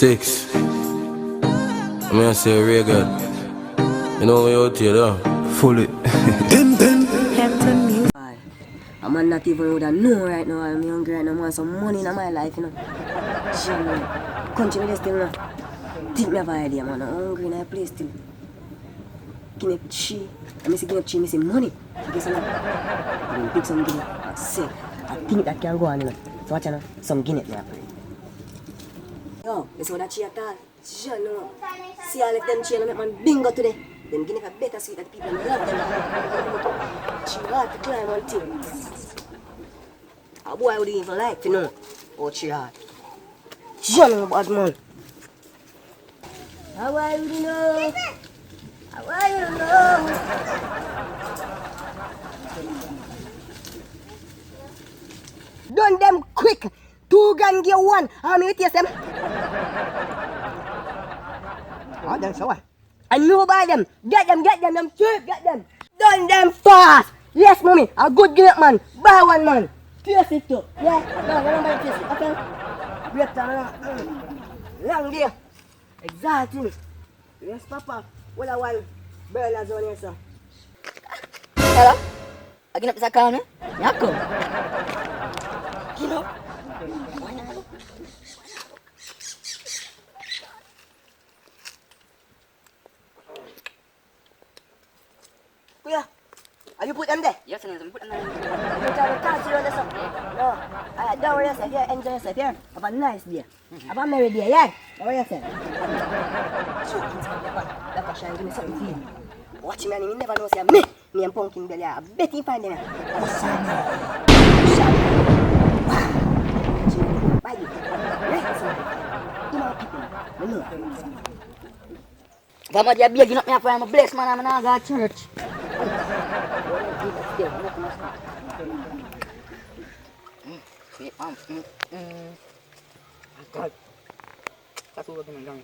6. I'm gonna say real good. You know we out here though. Fully. Hampton Music. I'm not even would know right now. I'm hungry and I want some money in my life, you know. Shit, man. Country me this thing, man. Think me have an idea, man. I'm hungry in a place still. Give me chi. I miss give me chi, I miss money. You get some? I'm gonna pick some guinea. I say, I think that can go on, you know. So watch, you know, some guinea there. Yo, you see what that chi at all? Sure, no. See all of them chi and I make man bingo today. Them guinea are better sweet that people love them. Chi hard to climb on thing. A boy would even like to know about chi hard. Sure, no, bad man. How I would know? How I would know? Done them quick. 2 gun get 1. How many taste them? Oh, them so what? I know by them. Get them, them cheap, get them. Done them fast. Yes, mommy. A good get man. Buy one man. Taste it too. Yeah? No, you don't buy taste it. Okay? Break down. Long day. Exactly. Yes, Papa. What a while. Burners on here, sir. Hello? I get up this account, eh? Yeah, come. You know? Why not? Kuya, are you put them there? Yes, I'm put them there. You try to touch you on the sun. No, don't worry yourself. Here, enjoy yourself. Here, have a nice day. Have a merry day, yeah? Don't worry yourself. Look at Shine, give me something to eat. Watch me, and you never know, say, me and Pumpkin Belly, I bet you find them. Bye. Come on, you're begging up me for I'm a blessed man, I'm not going to church. God. That's what we're going to do.